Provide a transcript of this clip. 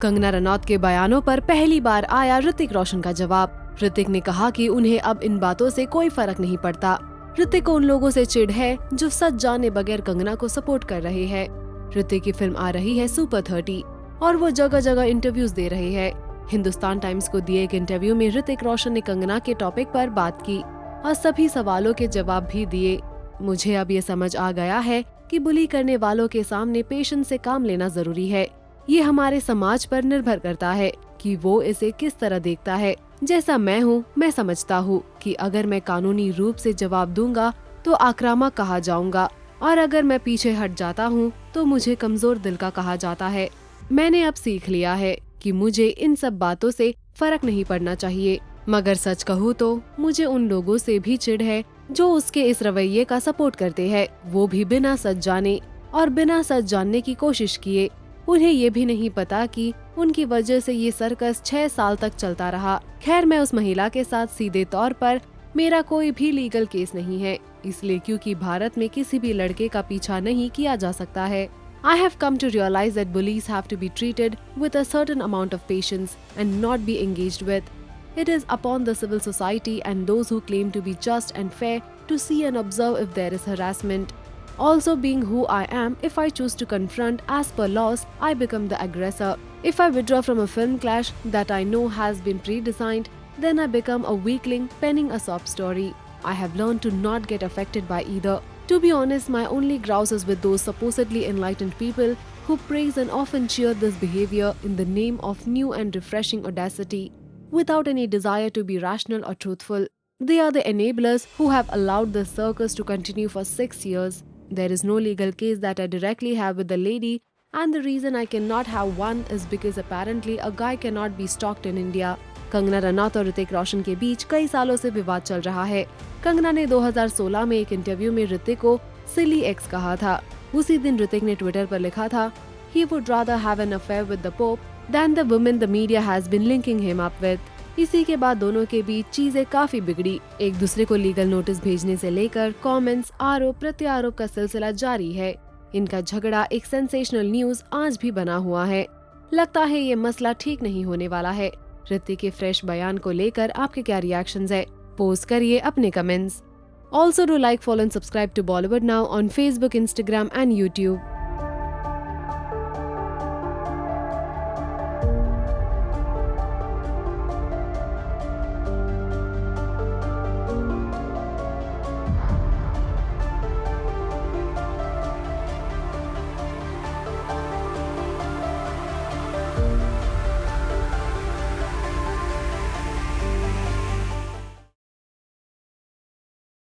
कंगना रनौत के बयानों पर पहली बार आया ऋतिक रोशन का जवाब। ऋतिक ने कहा कि उन्हें अब इन बातों से कोई फर्क नहीं पड़ता। ऋतिक को उन लोगों से चिढ़ है जो सच जाने बगैर कंगना को सपोर्ट कर रहे हैं। ऋतिक की फिल्म आ रही है सुपर 30 और वो जगह जगह इंटरव्यूज दे रहे हैं। हिंदुस्तान टाइम्स को दिए एक इंटरव्यू में ऋतिक रोशन ने कंगना के टॉपिक पर बात की और सभी सवालों के जवाब भी दिए। मुझे अब ये समझ आ गया है कि बुली करने वालों के सामने पेशेंस से काम लेना जरूरी है। ये हमारे समाज पर निर्भर करता है कि वो इसे किस तरह देखता है। जैसा मैं हूँ, मैं समझता हूँ कि अगर मैं कानूनी रूप से जवाब दूंगा तो आक्रामक कहा जाऊंगा और अगर मैं पीछे हट जाता हूँ तो मुझे कमजोर दिल का कहा जाता है। मैंने अब सीख लिया है कि मुझे इन सब बातों से फर्क नहीं पड़ना चाहिए, मगर सच कहूँ तो मुझे उन लोगों से भी चिढ़ है जो उसके इस रवैये का सपोर्ट करते हैं, वो भी बिना सच जाने और बिना सच जानने की कोशिश किए। उन्हें ये भी नहीं पता कि उनकी वजह से ये सर्कस 6 साल तक चलता रहा। खैर, मैं उस महिला के साथ सीधे तौर पर मेरा कोई भी लीगल केस नहीं है, इसलिए क्योंकि भारत में किसी भी लड़के का पीछा नहीं किया जा सकता है। I have come to realize that bullies have to be treated with a certain amount of patience and not be engaged with. It is upon the civil society and those who claim to be just and fair to see and observe if there is harassment. Also, being who I am, if I choose to confront as per laws, I become the aggressor. If I withdraw from a film clash that I know has been pre-designed, then I become a weakling penning a sob story. I have learned to not get affected by either. To be honest, my only grouse is with those supposedly enlightened people who praise and often cheer this behavior in the name of new and refreshing audacity, without any desire to be rational or truthful. They are the enablers who have allowed this circus to continue for 6 years. There is no legal case that I directly have with the lady, and the reason I cannot have one is because apparently a guy cannot be stalked in India. Kangana Ranaut और ऋतिक रोशन के बीच कई सालों से विवाद चल रहा है। कंगना ने 2016 में एक इंटरव्यू में ऋतिक को सिली एक्स कहा था। उसी दिन ऋतिक ने ट्विटर पर लिखा था, He would rather have an affair with the Pope than the women the media has been linking him up with. इसी के बाद दोनों के बीच चीजें काफी बिगड़ी। एक दूसरे को लीगल नोटिस भेजने से लेकर कमेंट्स, आरोप प्रत्यारोप का सिलसिला जारी है। इनका झगड़ा एक सेंसेशनल न्यूज आज भी बना हुआ है। लगता है ये मसला ठीक नहीं होने वाला है। ऋतिक के फ्रेश बयान को लेकर आपके क्या रिएक्शंस है? पोस्ट करिए अपने comments. Also do like, follow and subscribe to Bollywood now on Facebook, Instagram and YouTube.